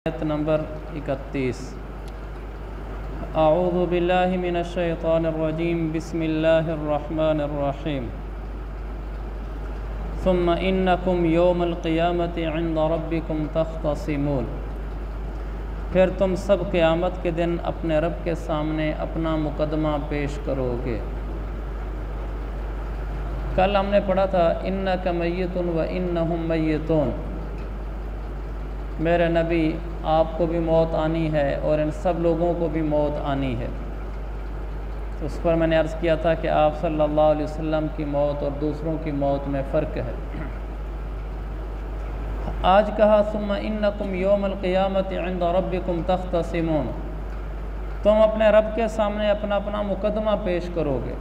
आयत नंबर 31। अऊज़ु बिल्लाहि मिनश्शैतानिर्रजीम बिस्मिल्लाहिर्रहमानिर्रहीम। सुम्मा इन्नकुम यौमल क़ियामति इंदा रब्बिकुम तख़्तसिमून। फिर तुम सब क़यामत के दिन अपने रब के सामने अपना मुकदमा पेश करोगे। कल हमने पढ़ा था इन्नका मय्यतुन व इन्नहुम मय्यतून। मेरे नबी, आपको भी मौत आनी है और इन सब लोगों को भी मौत आनी है। तो उस पर मैंने अर्ज़ किया था कि आप सल्लल्लाहु अलैहि वसल्लम की मौत और दूसरों की मौत में फ़र्क है। आज कहा सुम्मा इन्नकुम यौमल क़ियामति इंदा रब्बिकुम तख़्तसिमून। तुम अपने रब के सामने अपना अपना मुकदमा पेश करोगे।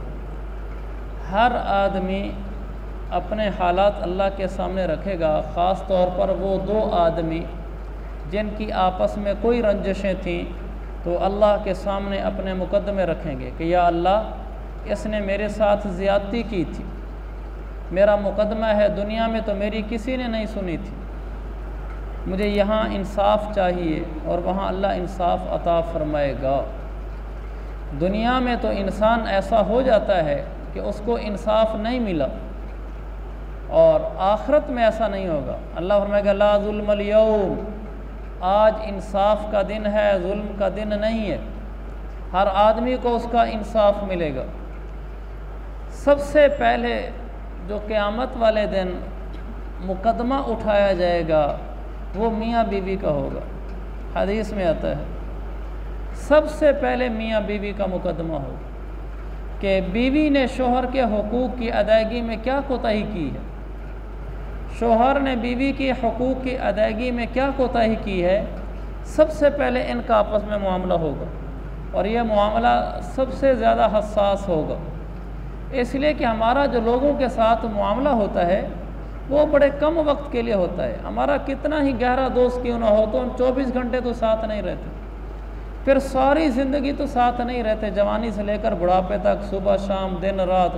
हर आदमी अपने हालात अल्लाह के सामने रखेगा। ख़ास तौर पर वो दो आदमी जिनकी आपस में कोई रंजिशें थीं, तो अल्लाह के सामने अपने मुकदमे रखेंगे कि या अल्लाह, इसने मेरे साथ ज़्यादती की थी, मेरा मुकदमा है, दुनिया में तो मेरी किसी ने नहीं सुनी थी, मुझे यहाँ इंसाफ चाहिए। और वहाँ अल्लाह इंसाफ अता फरमाएगा। दुनिया में तो इंसान ऐसा हो जाता है कि उसको इंसाफ नहीं मिला, और आखिरत में ऐसा नहीं होगा। अल्लाह फरमाएगा ला ज़ुल्मल यौम, आज इंसाफ का दिन है, जुल्म का दिन नहीं है। हर आदमी को उसका इंसाफ मिलेगा। सबसे पहले जो क़यामत वाले दिन मुकदमा उठाया जाएगा वो मियाँ बीवी का होगा। हदीस में आता है सबसे पहले मियाँ बीवी का मुकदमा होगा कि बीवी ने शोहर के हुकूक़ की अदायगी में क्या कोताही की है, शोहर ने बीवी के हुकूक़ की अदायगी में क्या कोताही की है। सबसे पहले इनका आपस में मामला होगा, और यह मामला सबसे ज़्यादा हसास होगा, इसलिए कि हमारा जो लोगों के साथ मामला होता है वो बड़े कम वक्त के लिए होता है। हमारा कितना ही गहरा दोस्त क्यों ना हो, तो हम 24 घंटे तो साथ नहीं रहते, फिर सारी ज़िंदगी तो साथ नहीं रहते, जवानी से लेकर बुढ़ापे तक, सुबह शाम दिन रात।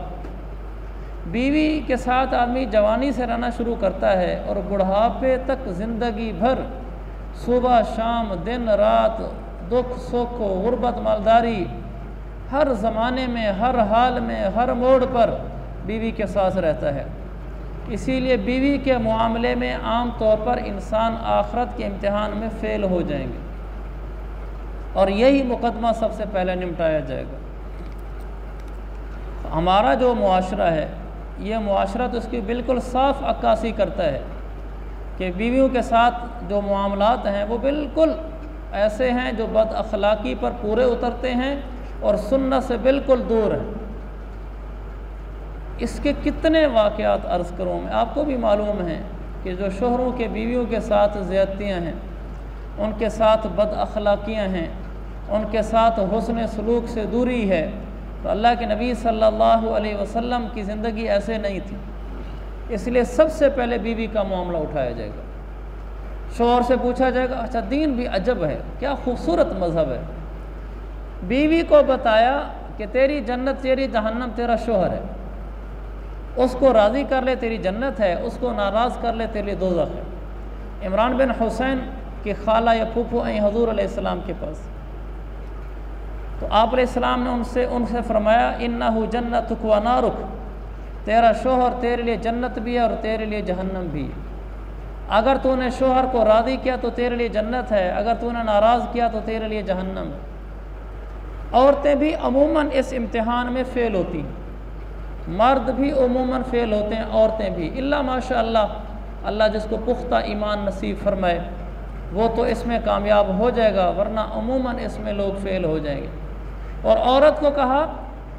बीवी के साथ आदमी जवानी से रहना शुरू करता है और बुढ़ापे तक ज़िंदगी भर सुबह शाम दिन रात, दुख सुख गुर्बत मालदारी, हर ज़माने में, हर हाल में, हर मोड़ पर बीवी के साथ रहता है। इसीलिए बीवी के मामले में आम तौर पर इंसान आखिरत के इम्तिहान में फ़ेल हो जाएंगे, और यही मुकदमा सबसे पहले निपटाया जाएगा। हमारा जो मुआशरा है, यह मुआशरा तो इसकी बिल्कुल साफ़ अक्कासी करता है कि बीवियों के साथ जो मामलात हैं वो बिल्कुल ऐसे हैं जो बद अखलाक़ी पर पूरे उतरते हैं और सुन्नत से बिल्कुल दूर हैं। इसके कितने वाक़यात अर्ज़ करूँ मैं, आपको भी मालूम है कि जो शोहरों के बीवियों के साथ ज़्यादतियाँ हैं, उनके साथ बद अखलाक़ियाँ हैं, उनके साथ हुस्न सलूक से दूरी है। तो अल्लाह के नबी सल्लल्लाहु अलैहि वसल्लम की ज़िंदगी ऐसे नहीं थी, इसलिए सबसे पहले बीवी का मामला उठाया जाएगा। शौहर से पूछा जाएगा, अच्छा दीन भी अजब है, क्या खूबसूरत मज़हब है। बीवी को बताया कि तेरी जन्नत तेरी जहन्नम तेरा शौहर है, उसको राज़ी कर ले तेरी जन्नत है, उसको नाराज़ कर ले तेरे लिए दोज़ख है। इमरान बिन हुसैन की खाला या फूफू आई हज़ूर अलैहिस्सलाम के पास, तो आप अलैहिस्सलाम ने उनसे फरमाया इन्नहु जन्नतुक व नारुक, तेरा शोहर तेरे लिए जन्नत भी है और तेरे लिए जहन्नम भी है। अगर तूने शोहर को राज़ी किया तो तेरे लिए जन्नत है, अगर तूने नाराज़ किया तो तेरे लिए जहन्नम है। औरतें भी अमूमन इस इम्तिहान में फ़ेल होती हैं, मर्द भी अमूमन फ़ेल होते हैं, औरतें भी, इल्ला माशाअल्लाह, अल्लाह जिसको पुख्ता ईमान नसीब फरमाए वो तो इसमें कामयाब हो जाएगा, वरना अमूमन इसमें लोग फ़ेल हो जाएंगे। और औरत को कहा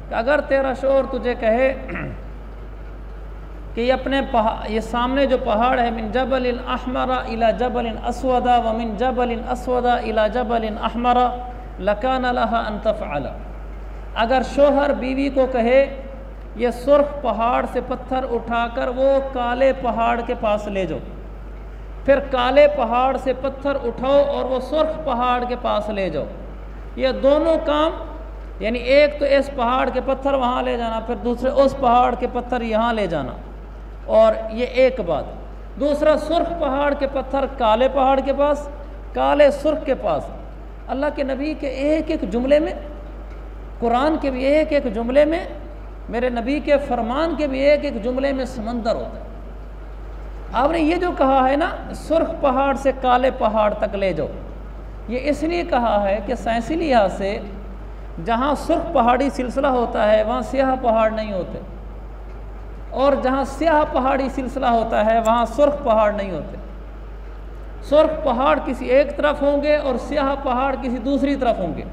कि अगर तेरा शोहर तुझे कहे कि ये सामने जो पहाड़ है, मिन जबलिन अहमरा इला जबलिन अस्वदा व मिन जबलिन अस्वदा इला जबलिन अहमरा लकान लहा अन तफ़अला, अगर शोहर बीवी को कहे ये सुर्ख पहाड़ से पत्थर उठाकर वो काले पहाड़ के पास ले जाओ, फिर काले पहाड़ से पत्थर उठाओ और वो सुर्ख पहाड़ के पास ले जाओ, ये दोनों काम, यानी एक तो इस पहाड़ के पत्थर वहाँ ले जाना, फिर दूसरे उस पहाड़ के पत्थर यहाँ ले जाना, और ये एक बात। दूसरा सुर्ख पहाड़ के पत्थर काले पहाड़ के पास, काले सुर्ख के पास। अल्लाह के नबी के एक एक जुमले में, कुरान के भी एक एक जुमले में, मेरे नबी के फरमान के भी एक एक जुमले में समंदर होता है। आपने ये जो कहा है ना, सुर्ख पहाड़ से काले पहाड़ तक ले जाओ, ये इसलिए कहा है कि साइंसी लिहाज से जहाँ सुर्ख पहाड़ी सिलसिला होता है वहाँ स्याह पहाड़ नहीं होते, और जहाँ स्याह पहाड़ी सिलसिला होता है वहाँ सुर्ख पहाड़ नहीं होते। सुर्ख पहाड़ किसी एक तरफ होंगे और स्याह पहाड़ किसी दूसरी तरफ होंगे।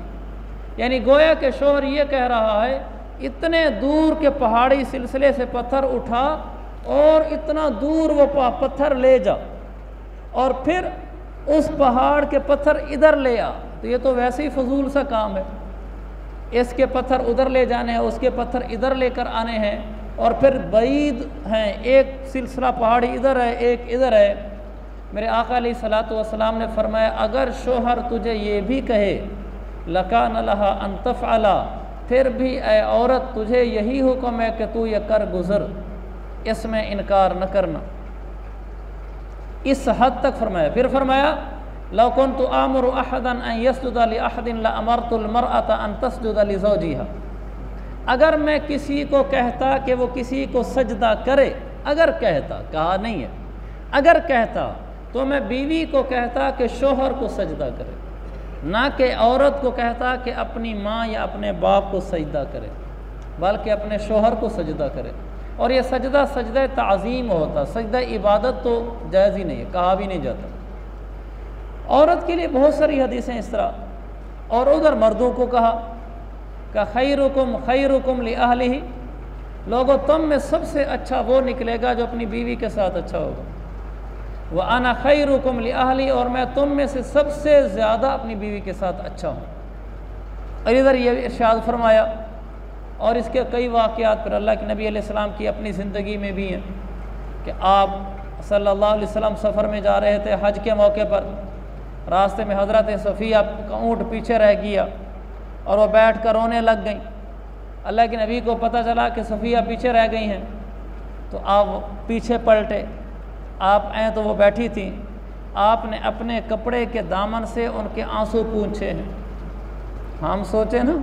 यानी गोया के शोहर ये कह रहा है, इतने दूर के पहाड़ी सिलसिले से पत्थर उठा और इतना दूर वो पत्थर ले जा, और फिर उस पहाड़ के पत्थर इधर ले आ, तो ये तो वैसे ही फजूल सा काम है। इसके पत्थर उधर ले जाने हैं, उसके पत्थर इधर लेकर आने हैं, और फिर बईद हैं, एक सिलसिला पहाड़ी इधर है, एक इधर है। मेरे आका अलैहिस्सलातु वस्सलाम ने फरमाया, अगर शोहर तुझे ये भी कहे लकान लहा अन तफ़अला, फिर भी ए औरत तुझे यही हुक्म है कि तू ये कर गुज़र, इसमें इनकार न करना। इस हद तक फरमाया। फिर फरमाया, लौ कुन्तु आमुरु अहदन अन यस्जुदा लि अहदिन लअमरतुल मरअता अन तस्जुदा लि ज़ौजिहा। अगर मैं किसी को कहता कि वो किसी को सजदा करे, अगर कहता, कहा नहीं है, अगर कहता, तो मैं बीवी को कहता कि शोहर को सजदा करे, ना कि औरत को कहता कि अपनी माँ या अपने बाप को सजदा करे, बल्कि अपने शोहर को सजदा करे। और ये सजदा सजदा ताज़ीम होता, सजदा इबादत तो जायज़ ही नहीं है, कहा भी नहीं जाता। औरत के लिए बहुत सारी हदीसें इस तरह। और उधर मर्दों को कहा कि खैरुकुम लि अहलिही, लोगों तुम में सबसे अच्छा वो निकलेगा जो अपनी बीवी के साथ अच्छा होगा। व अना खैरुकुम लि अहली, और मैं तुम में से सबसे ज़्यादा अपनी बीवी के साथ अच्छा हूँ। और इधर ये इरशाद फरमाया, और इसके कई वाक़यात फिर अल्लाह के नबी अलैहिस्सलाम की अपनी ज़िंदगी में भी हैं कि आप सल्लल्लाहु अलैहि वसल्लम सफ़र में जा रहे थे हज के मौके पर, रास्ते में हज़रत सफ़िया का ऊँट पीछे रह गया और वो बैठ कर रोने लग गई। अल्लाह के नबी को पता चला कि सफ़िया पीछे रह गई हैं, तो आप पीछे पलटे, आप आए तो वो बैठी थी, आपने अपने कपड़े के दामन से उनके आंसू पूछे हैं। हम सोचे ना,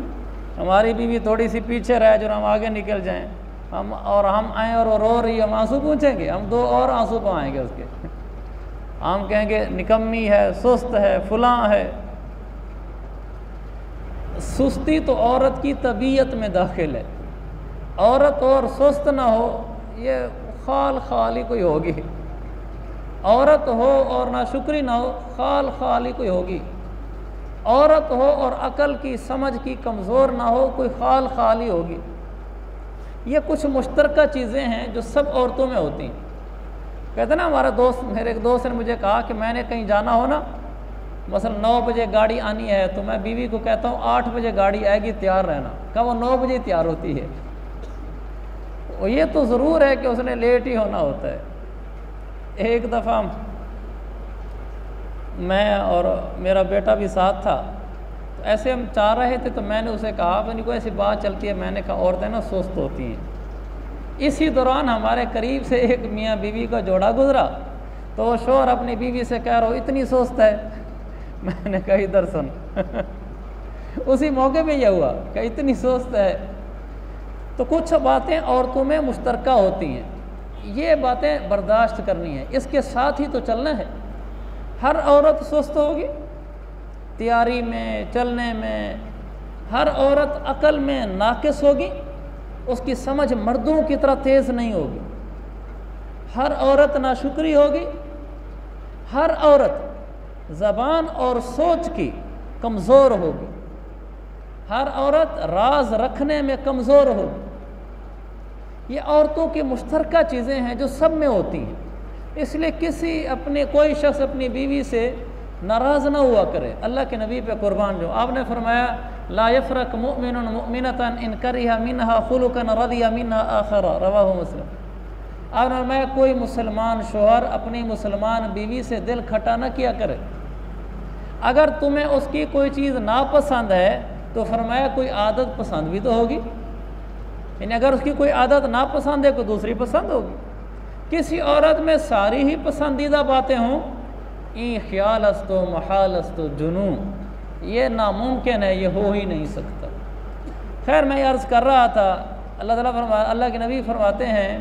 हमारी बीवी थोड़ी सी पीछे रहे जो हम आगे निकल जाएं, हम आएँ और वो रो रही है, हम आंसू पूछेंगे, हम दो और आंसू पाएंगे उसके। हम कहेंगे निकम्मी है, सुस्त है, फलां है। सुस्ती तो औरत की तबीयत में दाखिल है। औरत और सुस्त ना हो, ये खाल ही कोई होगी। औरत हो और नाशुक्री ना हो, खाल ही कोई होगी। औरत हो और अकल की समझ की कमज़ोर ना हो, कोई खाल ही होगी। ये कुछ मुश्तरका चीज़ें हैं जो सब औरतों में होती हैं। कहते ना, हमारा दोस्त, मेरे एक दोस्त ने मुझे कहा कि मैंने कहीं जाना हो ना, मसलन 9 बजे गाड़ी आनी है, तो मैं बीवी को कहता हूँ 8 बजे गाड़ी आएगी, तैयार रहना। कहा वो 9 बजे तैयार होती है। और ये तो ज़रूर है कि उसने लेट ही होना होता है। एक दफ़ा मैं और मेरा बेटा भी साथ था, तो ऐसे हम चाह रहे थे, तो मैंने उसे कहा, मैंने कोई ऐसी बात चलती है, मैंने कहा औरतें ना सुस्त होती हैं। इसी दौरान हमारे करीब से एक मियाँ बीवी का जोड़ा गुजरा, तो वो शोहर अपनी बीवी से कह रहा हो इतनी सुस्त है। मैंने कहा इधर सुन। उसी मौके पे यह हुआ कि इतनी सुस्त है। तो कुछ बातें औरतों में मुश्तरका होती हैं, ये बातें बर्दाश्त करनी है, इसके साथ ही तो चलना है। हर औरत सुस्त होगी तैयारी में, चलने में। हर औरत अकल में नाकिस होगी, उसकी समझ मर्दों की तरह तेज़ नहीं होगी। हर औरत नाशुक्री होगी। हर औरत ज़बान और सोच की कमज़ोर होगी। हर औरत राज रखने में कमज़ोर होगी। ये औरतों की मुश्तरका चीज़ें हैं जो सब में होती हैं। इसलिए कोई शख्स अपनी बीवी से नाराज़ ना हुआ करे। अल्लाह के नबी पे कुर्बान जो आपने फरमाया, ला यफ़रक मुमिनुन मुमिनतन इन करिहा मिनहा खुलुकन रदिया मिनहा आखरा, रवाहु मुस्लिम। आपने फरमाया कोई मुसलमान शोहर अपनी मुसलमान बीवी से दिल खटा न किया करे। अगर तुम्हें उसकी कोई चीज़ नापसंद है तो फरमाया कोई आदत पसंद भी तो होगी। यानी अगर उसकी कोई आदत नापसंद है, कोई दूसरी पसंद होगी। किसी औरत में सारी ही पसंदीदा बातें हों, ई ख्याल अस्तो महाल अस्तो जुनून, ये नामुमकिन है, ये हो ही नहीं सकता। खैर मैं अर्ज़ कर रहा था, अल्लाह के नबी फरमाते हैं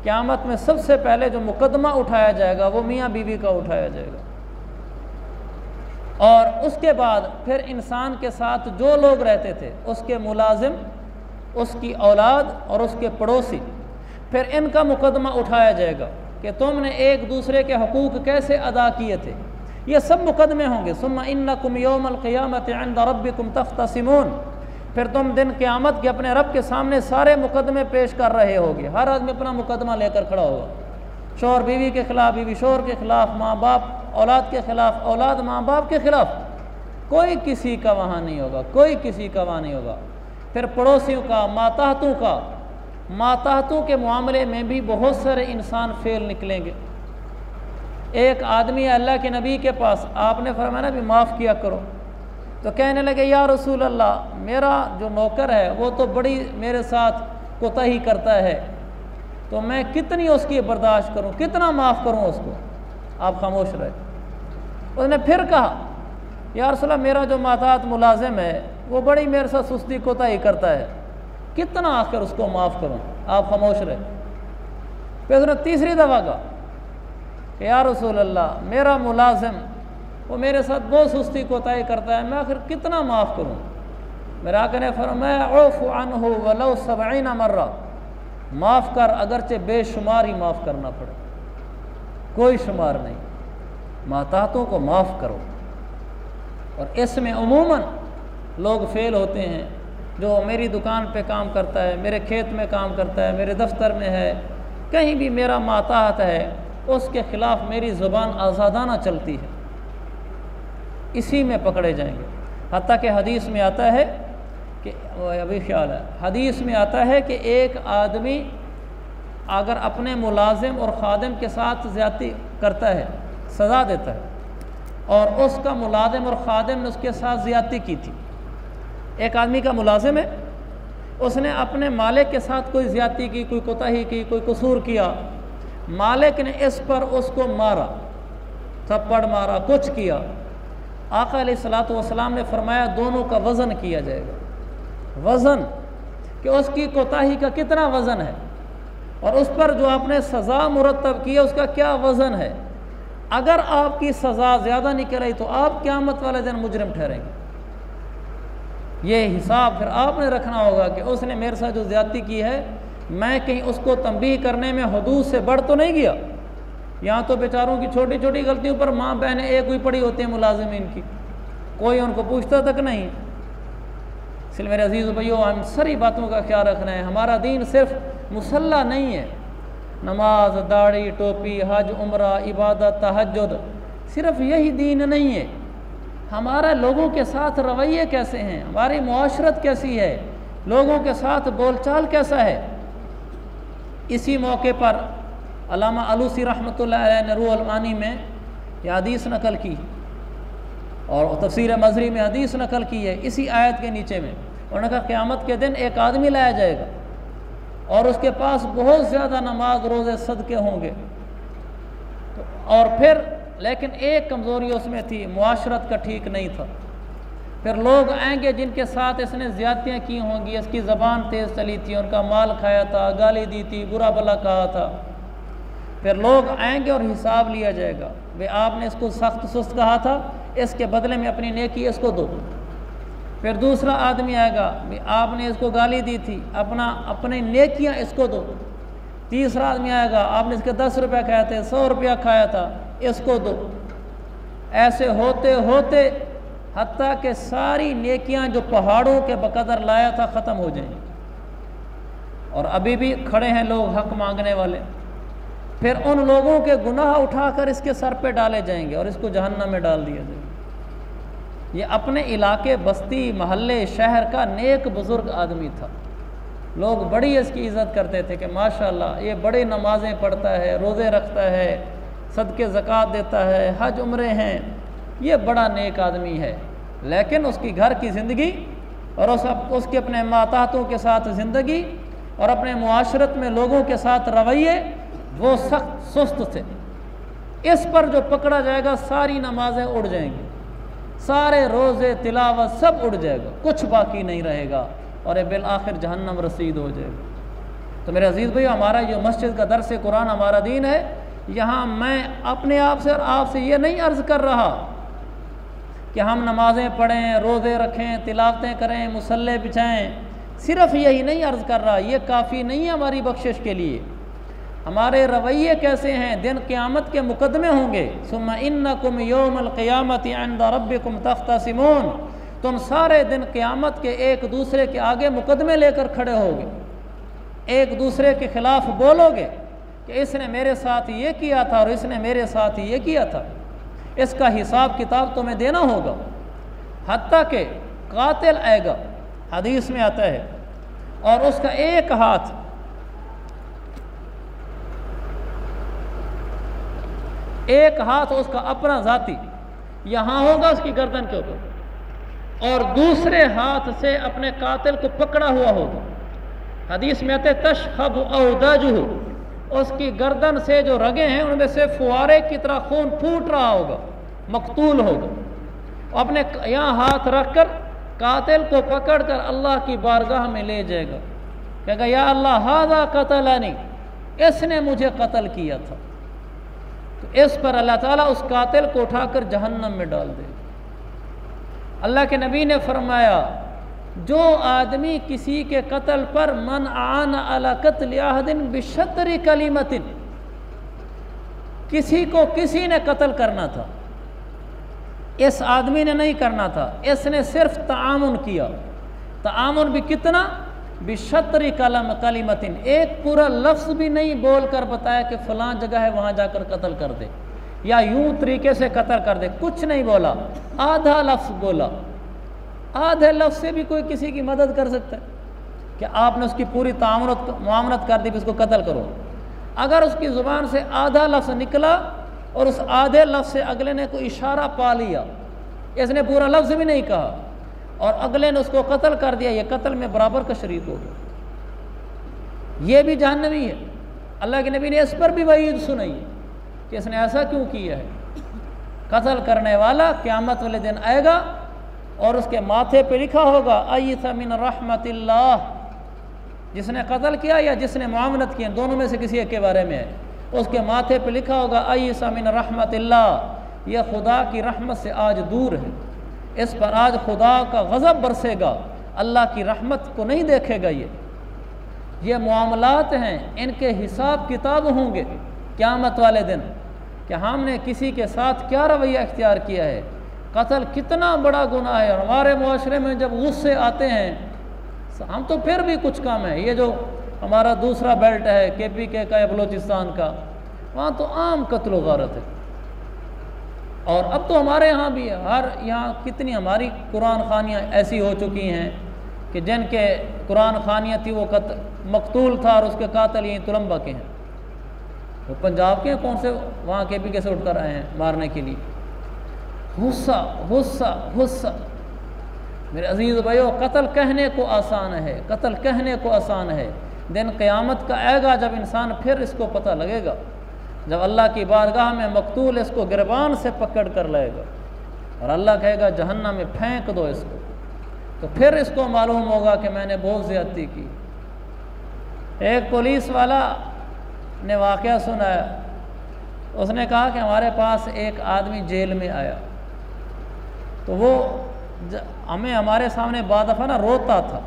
क़यामत में सबसे पहले जो मुकदमा उठाया जाएगा वो मियाँ बीवी का उठाया जाएगा, और उसके बाद फिर इंसान के साथ जो लोग रहते थे, उसके मुलाजिम, उसकी औलाद और उसके पड़ोसी, फिर इनका मुकदमा उठाया जाएगा कि तुमने एक दूसरे के हकूक़ कैसे अदा किए थे। ये सब मुकदमे होंगे। सुम्मा इन्नकुम यौमल क़ियामति इंद रब्बिकुम तख्तसिमून, फिर तुम दिन क़यामत के अपने रब के सामने सारे मुकदमे पेश कर रहे होगे। हर आदमी अपना मुकदमा लेकर खड़ा होगा, शौहर बीवी के ख़िलाफ़, बीवी शौहर के ख़िलाफ़, माँ बाप औलाद के ख़िलाफ़, औलाद माँ बाप के ख़िलाफ़। कोई किसी का वहाँ नहीं होगा, कोई किसी का वहाँ नहीं होगा। फिर पड़ोसियों का, माताहतों का, माताहतों के मामले में भी बहुत सारे इंसान फेल निकलेंगे। एक आदमी अल्लाह के नबी के पास, आपने फरमाया ना भी माफ़ किया करो, तो कहने लगे या रसूल अल्लाह, मेरा जो नौकर है वो तो बड़ी मेरे साथ कोताही करता है, तो मैं कितनी उसकी बर्दाश्त करूं, कितना माफ़ करूं उसको। आप खामोश रहे। उसने फिर कहा या रसूल अल्लाह, मेरा जो माताहत मुलाजिम है वो बड़ी मेरे साथ सुस्ती कोताही करता है, कितना आखिर उसको माफ़ करूं। आप खामोश रहे। फिर उसने तीसरी दफ़ा कहा या रसूल अल्लाह, मेरा मुलाजिम वो मेरे साथ बहुत सुस्ती कोताही करता है, मैं आखिर कितना माफ़ करूं। मेरे आका ने फरमाया औफ़ु अन्हु वलौ सबईना मर्रा, माफ़ कर, अगरचे बेशुमार ही माफ़ करना पड़े, कोई शुमार नहीं, माताहतों को माफ़ करो। और इसमें उमूमन लोग फेल होते हैं। जो मेरी दुकान पे काम करता है, मेरे खेत में काम करता है, मेरे दफ्तर में है, कहीं भी मेरा माताहत है, उसके ख़िलाफ़ मेरी ज़ुबान आज़ादाना चलती है, इसी में पकड़े जाएंगे। हत्ता कि हदीस में आता है कि अभी ख्याल है, हदीस में आता है कि एक आदमी अगर अपने मुलाजिम और खादिम के साथ ज़्यादती करता है, सज़ा देता है, और उसका मुलाजिम और खादिम ने उसके साथ ज़्यादती की थी। एक आदमी का मुलाजिम है, उसने अपने मालिक के साथ कोई ज़्यादती की, कोई कोताही की, कोई कसूर किया, मालिक ने इस पर उसको मारा, थप्पड़ मारा, कुछ किया। आका अलैहिस्सलातु वस्सलाम ने फरमाया दोनों का वज़न किया जाएगा। वज़न कि उसकी कोताही का कितना वज़न है और उस पर जो आपने सज़ा मुरतब की है उसका क्या वज़न है। अगर आपकी सज़ा ज़्यादा निकल आई तो आप क़यामत वाले दिन मुजरिम ठहरेंगे। ये हिसाब फिर आपने रखना होगा कि उसने मेरे साथ जो ज़्यादती की है, मैं कहीं उसको तंबीह करने में हदूद से बढ़ तो नहीं गया। यहाँ तो बेचारों की छोटी छोटी गलतियों पर माँ बहनें एक हुई पड़ी होती हैं मुलाजिमीन की, कोई उनको पूछता तक नहीं। इसलिए मेरे अजीज़ भाइयों, हम सारी बातों का ख्याल रखना है। हमारा दीन सिर्फ मुसल्ला नहीं है, नमाज, दाढ़ी, टोपी, हज, उम्रा, इबादत, तहज्जुद, सिर्फ यही दीन नहीं है। हमारा लोगों के साथ रवैये कैसे हैं, हमारी मुआशरत कैसी है, लोगों के साथ बोलचाल कैसा है। इसी मौके पर अल्लामा अलूसी रहमतुल्लाह अलैह ने रूहुल मानी में यह हदीस नकल की और तफसीर मज़री में हदीस नकल की है इसी आयत के नीचे में। उन्होंने कहा क़यामत के दिन एक आदमी लाया जाएगा और उसके पास बहुत ज़्यादा नमाज, रोज़े, सदक़े होंगे, और फिर लेकिन एक कमज़ोरी उसमें थी, मुआशरत का ठीक नहीं था। फिर लोग आएंगे जिनके साथ इसने ज़्यादतियाँ की होंगी, इसकी ज़बान तेज़ चली थी, उनका माल खाया था, गाली दी थी, बुरा भला कहा था। फिर लोग आएंगे और हिसाब लिया जाएगा, वे आपने इसको सख्त सुस्त कहा था, इसके बदले में अपनी नेकी इसको दो। फिर दूसरा आदमी आएगा, वे आपने इसको गाली दी थी, अपनी नेकियां इसको दो। तीसरा आदमी आएगा, आपने इसके 10 रुपये खाए थे, 100 रुपया खाया था, इसको दो। ऐसे होते होते हत्ता कि सारी नेकियां जो पहाड़ों के बकदर लाया था ख़त्म हो जाएंगी, और अभी भी खड़े हैं लोग हक मांगने वाले। फिर उन लोगों के गुनाह उठाकर इसके सर पे डाले जाएंगे और इसको जहन्नम में डाल दिया जाएगा। ये अपने इलाके, बस्ती, महल्ले, शहर का नेक बुज़ुर्ग आदमी था, लोग बड़ी इसकी इज़्ज़त करते थे कि माशाअल्लाह ये बड़ी नमाज़ें पढ़ता है, रोज़े रखता है, सदके ज़कात देता है, हज उम्रे हैं, ये बड़ा नेक आदमी है। लेकिन उसकी घर की ज़िंदगी और उसके अपने माताहतों के साथ ज़िंदगी और अपने मुआशरत में लोगों के साथ रवैये वो सख्त सुस्त थे। इस पर जो पकड़ा जाएगा सारी नमाजें उड़ जाएंगी, सारे रोज़े तिलावत सब उड़ जाएगा, कुछ बाकी नहीं रहेगा और बिल आखिर जहन्नम रसीद हो जाएगा। तो मेरे अजीज़ भाई, हमारा जो मस्जिद का दर्स कुरान हमारा दीन है, यहाँ मैं अपने आप से और आपसे ये नहीं अर्ज़ कर रहा कि हम नमाज़ें पढ़ें, रोज़े रखें, तिलावतें करें, मुसल्ले बिछाएं, सिर्फ़ यही नहीं अर्ज़ कर रहा। ये काफ़ी नहीं है हमारी बख्शिश के लिए। हमारे रवैये कैसे हैं, दिन क़यामत के मुकदमे होंगे। सुम्मा इन्नकुम यौमल क़ियामति इंद रब्बिकुम तख्तसिमून, तुम सारे दिन क़यामत के एक दूसरे के आगे मुकदमे लेकर खड़े होगे, एक दूसरे के ख़िलाफ़ बोलोगे कि इसने मेरे साथ ये किया था और इसने मेरे साथ ये किया था। इसका हिसाब किताब तुम्हें देना होगा। हत्ता के कातिल आएगा, हदीस में आता है, और उसका एक हाथ उसका अपना ज़ाती यहाँ होगा उसकी गर्दन के ऊपर, और दूसरे हाथ से अपने कातिल को पकड़ा हुआ होगा। हदीस में आते तशखब औदाजुहु, उसकी गर्दन से जो रगे हैं उनमें से फुआरे की तरह खून फूट रहा होगा, मकतूल होगा। अपने यहाँ हाथ रखकर कातिल को पकड़कर अल्लाह की बारगाह में ले जाएगा, कहेगा या अल्लाह हादा कतलानी, इसने मुझे कत्ल किया था। तो इस पर अल्लाह ताला उस कातिल को उठाकर जहन्नम में डाल देगा। अल्लाह के नबी ने फरमाया, जो आदमी किसी के कत्ल पर मन आन अला कत्ल अहदिन बिशतरी कलिमतिन, किसी को किसी ने कत्ल करना था, इस आदमी ने नहीं करना था, इसने सिर्फ तामुन किया। तामुन भी कितना, बिशतरी कलिमतिन, एक पूरा लफ्ज़ भी नहीं बोल कर बताया कि फ़लाँ जगह है वहाँ जाकर कत्ल कर दे, या यूँ तरीके से कत्ल कर दे, कुछ नहीं बोला, आधा लफ्ज़ बोला। आधे लफ्ज़ से भी कोई किसी की मदद कर सकता है कि आपने उसकी पूरी मामलत कर दी, उसको कत्ल करो। अगर उसकी ज़ुबान से आधा लफ्ज़ निकला और उस आधे लफ्ज़ से अगले ने कोई इशारा पा लिया, इसने पूरा लफ्ज़ भी नहीं कहा और अगले ने उसको कत्ल कर दिया, ये कत्ल में बराबर का शरीक हो गया। ये भी जहन्नमी है। अल्लाह के नबी ने इस पर भी वईद सुनाई कि इसने ऐसा क्यों किया है। कत्ल करने वाला क़यामत वाले दिन आएगा और उसके माथे पे लिखा होगा अय्यसा मिन रहमतिल्लाह, जिसने कत्ल किया या जिसने मुआवनत किया, दोनों में से किसी एक के बारे में है, उसके माथे पे लिखा होगा अय्यसा मिन रहमतिल्लाह, यह खुदा की रहमत से आज दूर है, इस पर आज खुदा का गज़ब बरसेगा, अल्लाह की रहमत को नहीं देखेगा। ये मामलात हैं, इनके हिसाब किताब होंगे क़यामत वाले दिन कि हमने किसी के साथ क्या रवैया इख्तियार किया है। कत्ल कितना बड़ा गुनाह है और हमारे मुआशरे में जब गुस्से आते हैं हम तो फिर भी कुछ कम है। ये जो हमारा दूसरा बेल्ट है KPK का या बलूचिस्तान का, वहाँ तो आम कत्ल व गारत है। और अब तो हमारे यहाँ भी है, हर यहाँ कितनी हमारी कुरान खानियाँ ऐसी हो चुकी हैं कि जिनके कुरान खानियाँ थी वो मकतूल था और उसके कातिल यहीं तुलंबा के हैं, वो पंजाब के हैं, कौन से वहाँ KPK से उठकर आए हैं मारने के लिए। गुस्सा गुस्सा गुस्सा। मेरे अजीज़ भाइयों, कत्ल कहने को आसान है, कत्ल कहने को आसान है। दिन क़यामत का आएगा जब इंसान फिर इसको पता लगेगा, जब अल्लाह की बारगाह में मकतूल इसको गिरबान से पकड़ कर लाएगा और अल्लाह कहेगा जहन्नम में फेंक दो इसको, तो फिर इसको मालूम होगा कि मैंने बहुत ज़्यादती की। एक पुलिस वाला ने वाक़या सुनाया, उसने कहा कि हमारे पास एक आदमी जेल में आया, तो वो हमें हमारे सामने बाद दफ़ा ना रोता था,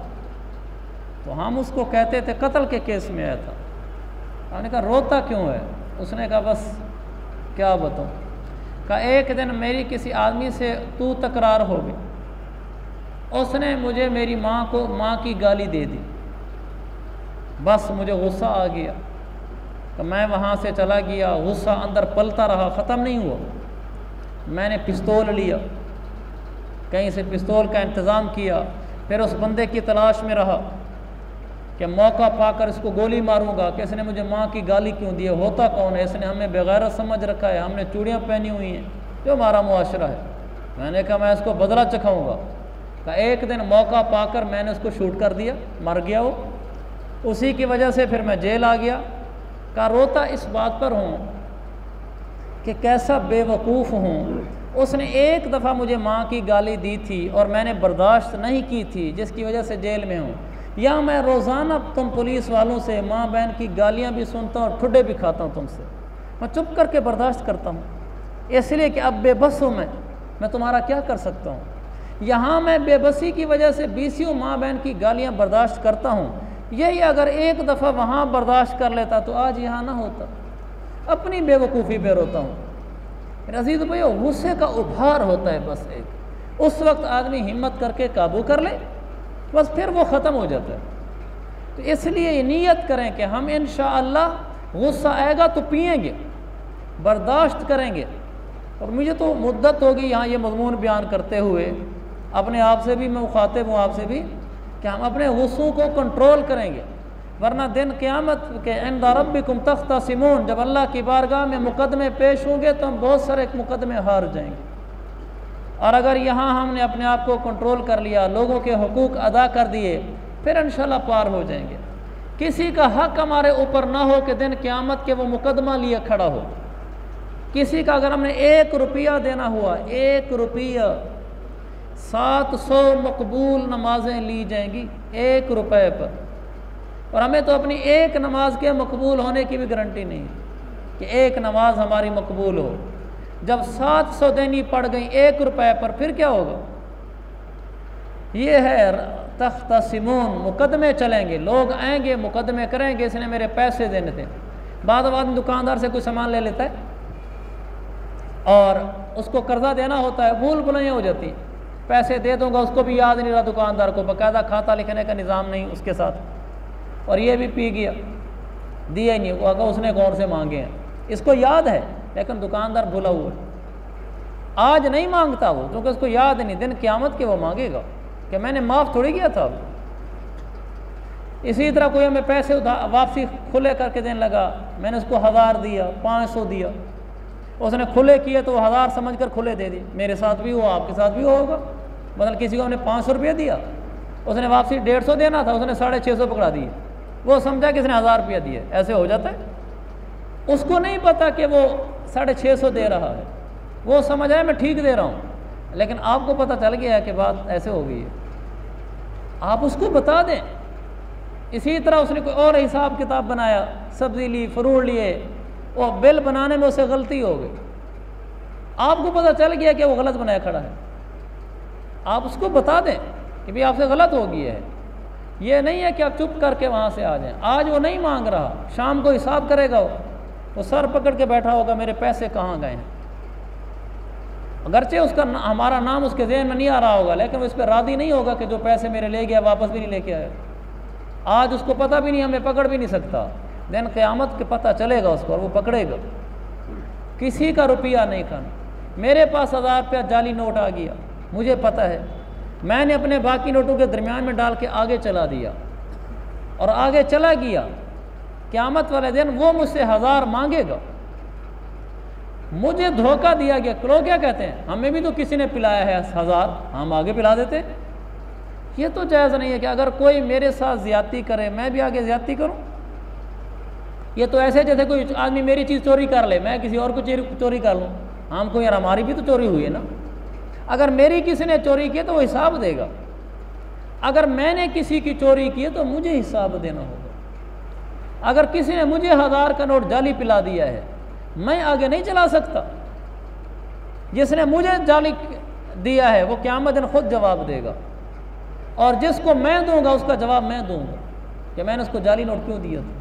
तो हम उसको कहते थे कत्ल के केस में आया था। हमने कहा रोता क्यों है? उसने कहा बस क्या बताऊँ। कहा एक दिन मेरी किसी आदमी से तू तकरार हो गई, उसने मुझे मेरी माँ की गाली दे दी, बस मुझे गुस्सा आ गया, तो मैं वहाँ से चला गया, गुस्सा अंदर पलता रहा, ख़त्म नहीं हुआ। मैंने पिस्तौल लिया, कहीं से पिस्तौल का इंतज़ाम किया, फिर उस बंदे की तलाश में रहा कि मौका पाकर इसको गोली मारूंगा कि इसने मुझे माँ की गाली क्यों दी है, होता कौन है, इसने हमें बेगैरत समझ रखा है, हमने चूड़ियाँ पहनी हुई हैं, जो हमारा मुआशरा है। मैंने कहा मैं इसको बदला चखाऊँगा। कहा एक दिन मौका पाकर मैंने उसको शूट कर दिया, मर गया वो, उसी की वजह से फिर मैं जेल आ गया। कहा रोता इस बात पर हूँ कि कैसा बेवकूफ़ हूँ। उसने एक दफ़ा मुझे माँ की गाली दी थी और मैंने बर्दाश्त नहीं की थी, जिसकी वजह से जेल में हूँ। या मैं रोज़ाना तुम पुलिस वालों से माँ बहन की गालियाँ भी सुनता हूँ और ठुड्डे भी खाता हूँ तुमसे, मैं चुप करके बर्दाश्त करता हूँ, इसलिए कि अब बेबस हूँ मैं तुम्हारा क्या कर सकता हूँ। यहाँ मैं बेबसी की वजह से 20 माँ बहन की गालियाँ बर्दाश्त करता हूँ। यही अगर एक दफ़ा वहाँ बर्दाश्त कर लेता तो आज यहाँ ना होता। अपनी बेवकूफ़ी पे रोता हूँ। मेरे अजीज़ भैया, गुस्से का उभार होता है बस एक, उस वक्त आदमी हिम्मत करके काबू कर ले, बस फिर वो ख़त्म हो जाता है। तो इसलिए ये नीयत करें कि हम इंशाअल्लाह गुस्सा आएगा तो पिएंगे, बर्दाश्त करेंगे। और मुझे तो मुद्दत होगी यहाँ ये मज़मून बयान करते हुए, अपने आप से भी मैं मुखातिब हूँ, आपसे भी, कि हम अपने गुस्सों को कंट्रोल करेंगे, वरना दिन क़यामत के इंद रब्बिकुम तख्तसिमून, जब अल्लाह की बारगाह में मुकदमे पेश होंगे तो हम बहुत सारे मुकदमे हार जाएंगे। और अगर यहाँ हमने अपने आप को कंट्रोल कर लिया, लोगों के हुकूक अदा कर दिए, फिर इंशाल्लाह पार हो जाएंगे। किसी का हक हमारे ऊपर ना हो कि दिन क़यामत के वो मुकदमा लिए खड़ा हो। किसी का अगर हमने 1 रुपया देना हुआ, 1 रुपया, 700 मकबूल नमाजें ली जाएंगी 1 रुपये पर, और हमें तो अपनी एक नमाज के मकबूल होने की भी गारंटी नहीं कि एक नमाज हमारी मकबूल हो। जब 700 देनी पड़ गई 1 रुपये पर, फिर क्या होगा? ये है तख्तसिमून, मुकदमे चलेंगे, लोग आएंगे मुकदमे करेंगे, इसने मेरे पैसे देने थे। बाद में दुकानदार से कोई सामान ले लेता है और उसको कर्जा देना होता है, भूल भुलैया हो जाती, पैसे दे दूंगा, उसको भी याद नहीं रहा दुकानदार को, बाकायदा खाता लिखने का निज़ाम नहीं उसके साथ, और ये भी पी गया, दिया ही नहीं, वो अगर उसने कौन से मांगे हैं, इसको याद है लेकिन दुकानदार भूला हुआ है। आज नहीं मांगता वो, क्योंकि उसको याद नहीं, दिन क़यामत के वो मांगेगा कि मैंने माफ़ थोड़ी किया था। इसी तरह कोई हमें पैसे वापसी खुले करके देने लगा, मैंने उसको 1000 दिया, 500 दिया, उसने खुले किए तो 1000 समझ कर खुले दे दिए। मेरे साथ भी हुआ, आपके साथ भी होगा। मतलब किसी को हमने 500 रुपये दिया, उसने वापसी 150 देना था, उसने 650 पकड़ा दिए, वो समझा कि इसने 1000 रुपया दिए। ऐसे हो जाता है। उसको नहीं पता कि वो 650 दे रहा है, वो समझ आया मैं ठीक दे रहा हूँ, लेकिन आपको पता चल गया है कि बात ऐसे हो गई है, आप उसको बता दें। इसी तरह उसने कोई और हिसाब किताब बनाया, सब्ज़ी ली, फ्रूट लिए, और बिल बनाने में उसे गलती हो गई, आपको पता चल गया कि वो गलत बनाया खड़ा है, आप उसको बता दें कि भाई आपसे गलत हो गया है। ये नहीं है कि आप चुप करके वहाँ से आ जाएं। आज वो नहीं मांग रहा, शाम को हिसाब करेगा, वो सर पकड़ के बैठा होगा, मेरे पैसे कहाँ गए हैं। अगरचे उसका हमारा नाम उसके ज़हन में नहीं आ रहा होगा, लेकिन वो इस पर राज़ी नहीं होगा कि जो पैसे मेरे ले गया वापस भी नहीं लेके आया। आज उसको पता भी नहीं, हमें पकड़ भी नहीं सकता, दिन क़यामत के पता चलेगा उसको और वो पकड़ेगा। किसी का रुपया नहीं खाना। मेरे पास 1000 रुपया जाली नोट आ गया, मुझे पता है, मैंने अपने बाकी नोटों के दरमियान में डाल के आगे चला दिया और आगे चला गया। क़यामत वाले दिन वो मुझसे 1000 मांगेगा, मुझे धोखा दिया गया। लोग क्या कहते हैं, हमें भी तो किसी ने पिलाया है 1000, हम आगे पिला देते। ये तो जायज़ नहीं है कि अगर कोई मेरे साथ ज़्यादती करे मैं भी आगे ज़्यादती करूं। ये तो ऐसे जैसे कोई आदमी मेरी चीज़ चोरी कर ले, मैं किसी और को चोरी कर लूँ। हमको यार हमारी भी तो चोरी हुई है ना। अगर मेरी किसी ने चोरी की तो वो हिसाब देगा, अगर मैंने किसी की चोरी की तो मुझे हिसाब देना होगा। अगर किसी ने मुझे 1000 का नोट जाली पिला दिया है, मैं आगे नहीं चला सकता। जिसने मुझे जाली दिया है वो क़यामत दिन खुद जवाब देगा, और जिसको मैं दूंगा उसका जवाब मैं दूंगा कि मैंने उसको जाली नोट क्यों दिया था।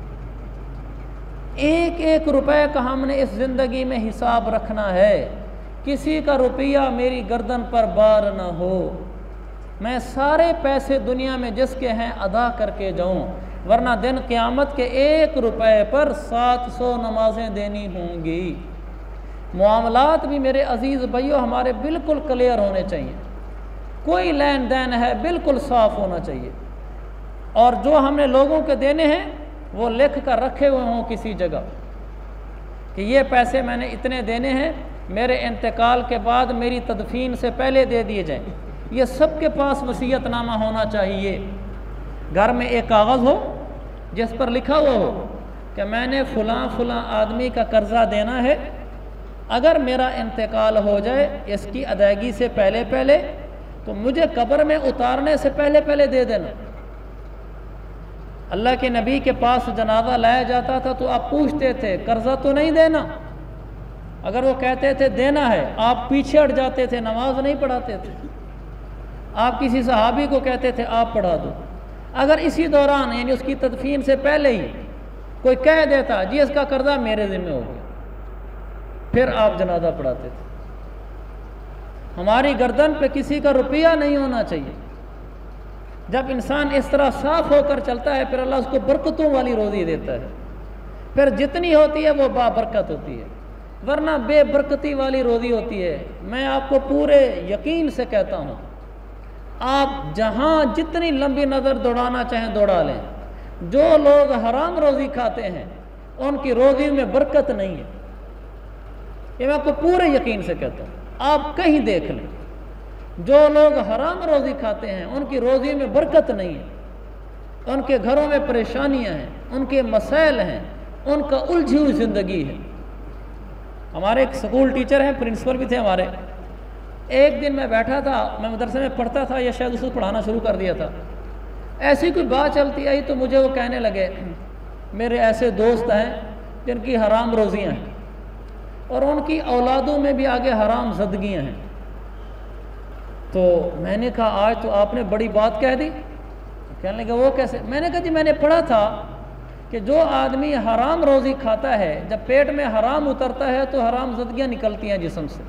एक एक रुपए का हमने इस ज़िंदगी में हिसाब रखना है। किसी का रुपया मेरी गर्दन पर बार ना हो। मैं सारे पैसे दुनिया में जिसके हैं अदा करके जाऊं, वरना दिन क़यामत के 1 रुपये पर 700 नमाजें देनी होंगी। मामलात भी मेरे अजीज़ भाइयों हमारे बिल्कुल क्लियर होने चाहिए। कोई लेन देन है बिल्कुल साफ़ होना चाहिए, और जो हमने लोगों के देने हैं वो लिख कर रखे हुए हों किसी जगह कि ये पैसे मैंने इतने देने हैं, मेरे इंतकाल के बाद मेरी तदफीन से पहले दे दिए जाएं। ये सबके पास वसीयतनामा होना चाहिए। घर में एक कागज़ हो जिस पर लिखा हुआ हो कि मैंने फ़लाँ फ़लाँ आदमी का कर्ज़ा देना है, अगर मेरा इंतकाल हो जाए इसकी अदायगी से पहले पहले, तो मुझे कब्र में उतारने से पहले पहले दे देना। अल्लाह के नबी के पास जनाजा लाया जाता था तो आप पूछते थे कर्जा तो नहीं देना? अगर वो कहते थे देना है, आप पीछे हट जाते थे, नमाज नहीं पढ़ाते थे। आप किसी सहाबी को कहते थे आप पढ़ा दो। अगर इसी दौरान यानी उसकी तदफीन से पहले ही कोई कह देता जी इसका कर्जा मेरे ज़िम्मे हो गया, फिर आप जनाजा पढ़ाते थे। हमारी गर्दन पे किसी का रुपया नहीं होना चाहिए। जब इंसान इस तरह साफ होकर चलता है फिर अल्लाह उसको बरकतों वाली रोज़ी देता है। फिर जितनी होती है वो बाबरकत होती है, वरना बेबरकती वाली रोज़ी होती है। मैं आपको पूरे यकीन से कहता हूँ, आप जहाँ जितनी लंबी नज़र दौड़ाना चाहें दौड़ा लें, जो लोग हराम रोज़ी खाते हैं उनकी रोज़ी में बरकत नहीं है। ये मैं आपको पूरे यकीन से कहता हूँ, आप कहीं देख लें, जो लोग हराम रोज़ी खाते हैं उनकी रोज़ी में बरकत नहीं है। उनके घरों में परेशानियां हैं, उनके मसाइल हैं, उनका उलझी हुई ज़िंदगी है। हमारे एक स्कूल टीचर हैं, प्रिंसिपल भी थे हमारे। एक दिन मैं बैठा था, मैं मदरसे में पढ़ता था या शायद उसको पढ़ाना शुरू कर दिया था। ऐसी कोई बात चलती आई तो मुझे वो कहने लगे मेरे ऐसे दोस्त हैं जिनकी हराम रोज़ियाँ हैं और उनकी औलादों में भी आगे हराम ज़दगियाँ हैं। तो मैंने कहा आज तो आपने बड़ी बात कह दी। कहने लगे वो कैसे? मैंने कहा जी मैंने पढ़ा था कि जो आदमी हराम रोज़ी खाता है, जब पेट में हराम उतरता है तो हराम ज़दगियाँ निकलती हैं जिस्म से,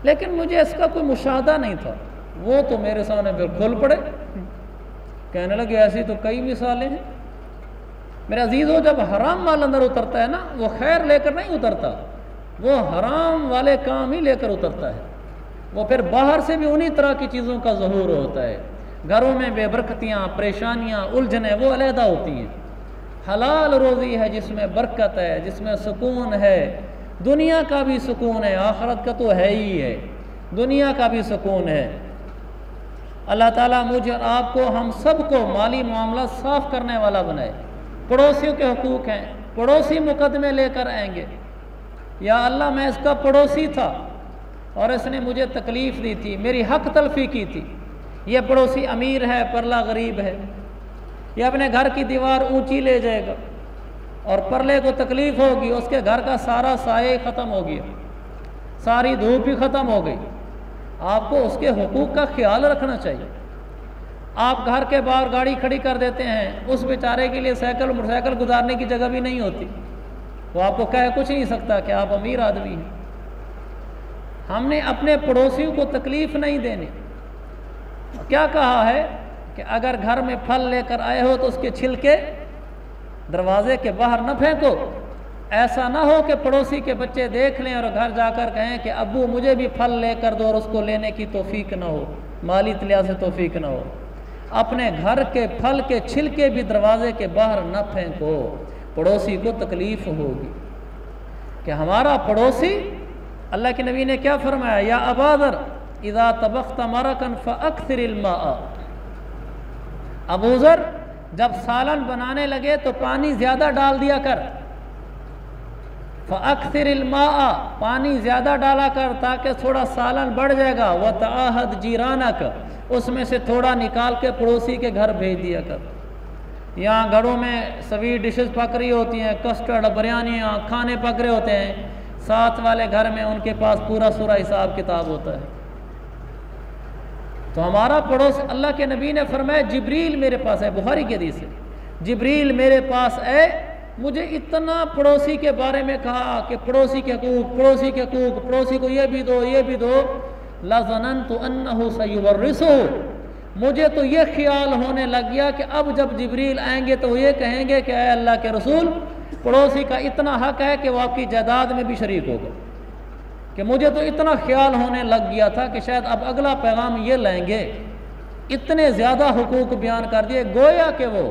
लेकिन मुझे इसका कोई मुशाहदा नहीं था। वो तो मेरे सामने फिर खुल पड़े, कहने लगे ऐसी तो कई मिसालें हैं। मेरे अजीज़ों, जब हराम माल अंदर उतरता है ना, वो खैर लेकर नहीं उतरता, वो हराम वाले काम ही लेकर उतरता है। वो फिर बाहर से भी उन्हीं तरह की चीज़ों का ज़हूर होता है। घरों में बेबरकतियाँ, परेशानियाँ, उलझने वो अलहदा होती हैं। हलाल रोज़ी है जिसमें बरकत है, जिसमें सुकून है, दुनिया का भी सुकून है, आखिरत का तो है ही है, दुनिया का भी सुकून है। अल्लाह ताला मुझे और आपको, हम सबको माली मामला साफ़ करने वाला बनाए। पड़ोसियों के हुकूक हैं, पड़ोसी मुकदमे लेकर आएंगे, या अल्लाह मैं इसका पड़ोसी था और इसने मुझे तकलीफ़ दी थी, मेरी हक तलफ़ी की थी। यह पड़ोसी अमीर है, परला गरीब है, यह अपने घर की दीवार ऊंची ले जाएगा और परले को तकलीफ़ होगी, उसके घर का सारा साये ख़त्म हो गया, सारी धूप भी ख़त्म हो गई। आपको उसके हुकूक का ख्याल रखना चाहिए। आप घर के बाहर गाड़ी खड़ी कर देते हैं, उस बेचारे के लिए साइकिल मोटरसाइकिल गुजारने की जगह भी नहीं होती, वो आपको कह कुछ नहीं सकता कि आप अमीर आदमी हैं। हमने अपने पड़ोसियों को तकलीफ़ नहीं देनी। क्या कहा है कि अगर घर में फल लेकर आए हो तो उसके छिलके दरवाजे के बाहर न फेंको। ऐसा ना हो कि पड़ोसी के बच्चे देख लें और घर जाकर कहें कि अब्बू मुझे भी फल लेकर दो, और उसको लेने की तौफीक ना हो, माली तलिया से तौफीक ना हो। अपने घर के फल के छिलके भी दरवाजे के बाहर न फेंको, पड़ोसी को तकलीफ़ होगी। कि हमारा पड़ोसी, अल्लाह के नबी ने क्या फरमाया, या अबादर इज़ा तबख्त मरकन फ़अक्सिरिल माअ। अबू ज़र, जब सालन बनाने लगे तो पानी ज़्यादा डाल दिया कर। फ़अक्सिरिल माअ, पानी ज़्यादा डाला कर ताकि थोड़ा सालन बढ़ जाएगा। व तआहद जीरानक, उसमें से थोड़ा निकाल के पड़ोसी के घर भेज दिया कर। यहाँ घरों में स्वीट डिशेस पक रही होती हैं, कस्टर्ड, बिरयानियाँ, खाने पक रहे होते हैं, साथ वाले घर में उनके पास पूरा सूरा हिसाब किताब होता है। तो हमारा पड़ोस, अल्लाह के नबी ने फरमाया जिब्रील मेरे पास है, बुखारी की हदीस है, जिब्रील मेरे पास है, मुझे इतना पड़ोसी के बारे में कहा कि पड़ोसी के हकूक, पड़ोसी के हकूक, पड़ोसी को ये भी दो, ये भी दो। ला ज़ननतु अन्नहु सयुवर्रिसु, मुझे तो ये ख्याल होने लग गया कि अब जब जिब्रील आएंगे तो ये कहेंगे कि ऐ अल्लाह के रसूल, पड़ोसी का इतना हक है कि वो आपकी जायदाद में भी शरीक होगा। कि मुझे तो इतना ख्याल होने लग गया था कि शायद अब अगला पैगाम ये लाएंगे, इतने ज़्यादा हुकूक बयान कर दिए, गोया कि वो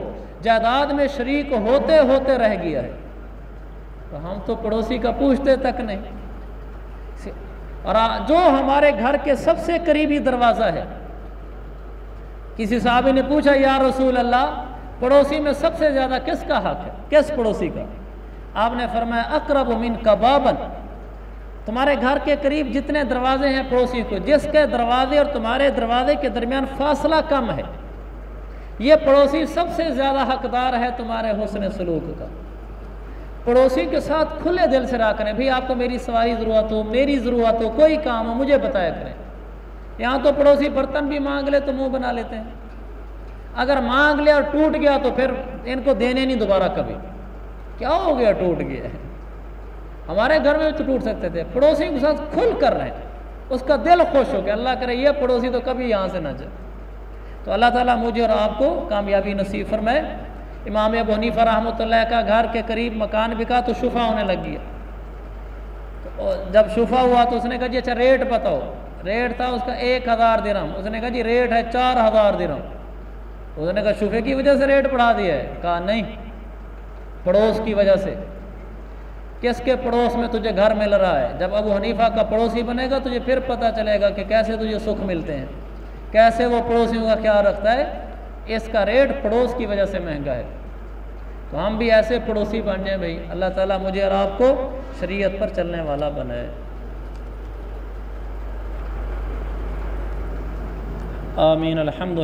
जायदाद में शरीक होते होते रह गया है। तो हम तो पड़ोसी का पूछते तक नहीं। और जो हमारे घर के सबसे करीबी दरवाज़ा है, किसी साहबी ने पूछा या रसूल अल्लाह, पड़ोसी में सबसे ज़्यादा किसका हक है, किस पड़ोसी का? आपने फरमाया अक़रब मिन कबाबन, तुम्हारे घर के करीब जितने दरवाजे हैं पड़ोसी को, जिसके दरवाजे और तुम्हारे दरवाजे के दरमियान फासला कम है, ये पड़ोसी सबसे ज़्यादा हकदार है तुम्हारे हुस्न सलूक का। पड़ोसी के साथ खुले दिल से रहा करें, भाई आपको मेरी सवारी ज़रूरत हो, मेरी ज़रूरत हो, कोई काम हो मुझे बताया करें। यहाँ तो पड़ोसी बर्तन भी मांग ले तो मुंह बना लेते हैं, अगर मांग लिया और टूट गया तो फिर इनको देने नहीं दोबारा कभी। क्या हो गया, टूट गया है। हमारे घर में तो टूट सकते थे, पड़ोसी के साथ खुल कर रहे हैं, उसका दिल खुश हो गया, अल्लाह करे ये पड़ोसी तो कभी यहाँ से ना जाए। तो अल्लाह ताला मुझे और आपको कामयाबी नसीब फरमाए। इमाम अबू हनीफा रहमतुल्लाह का घर के करीब मकान बिका तो शुफा होने लग गया। तो जब शुफा हुआ तो उसने कहा जी अच्छा रेट बताओ। रेट था उसका 1000 दिरहम। उसने कहा जी रेट है 4000 दिरहम। उसने कहा शुफे की वजह से रेट बढ़ा दिया है? कहा नहीं, पड़ोस की वजह से। किसके पड़ोस में तुझे घर मिल रहा है? जब अबू हनीफा का पड़ोसी बनेगा तुझे फिर पता चलेगा कि कैसे तुझे सुख मिलते हैं, कैसे वो पड़ोसियों का ख्याल रखता है। इसका रेट पड़ोस की वजह से महंगा है। तो हम भी ऐसे पड़ोसी बन जाए भाई। अल्लाह ताला मुझे और आपको शरीयत पर चलने वाला बनाए। आमीन। अल्हम्दुलिल्लाह।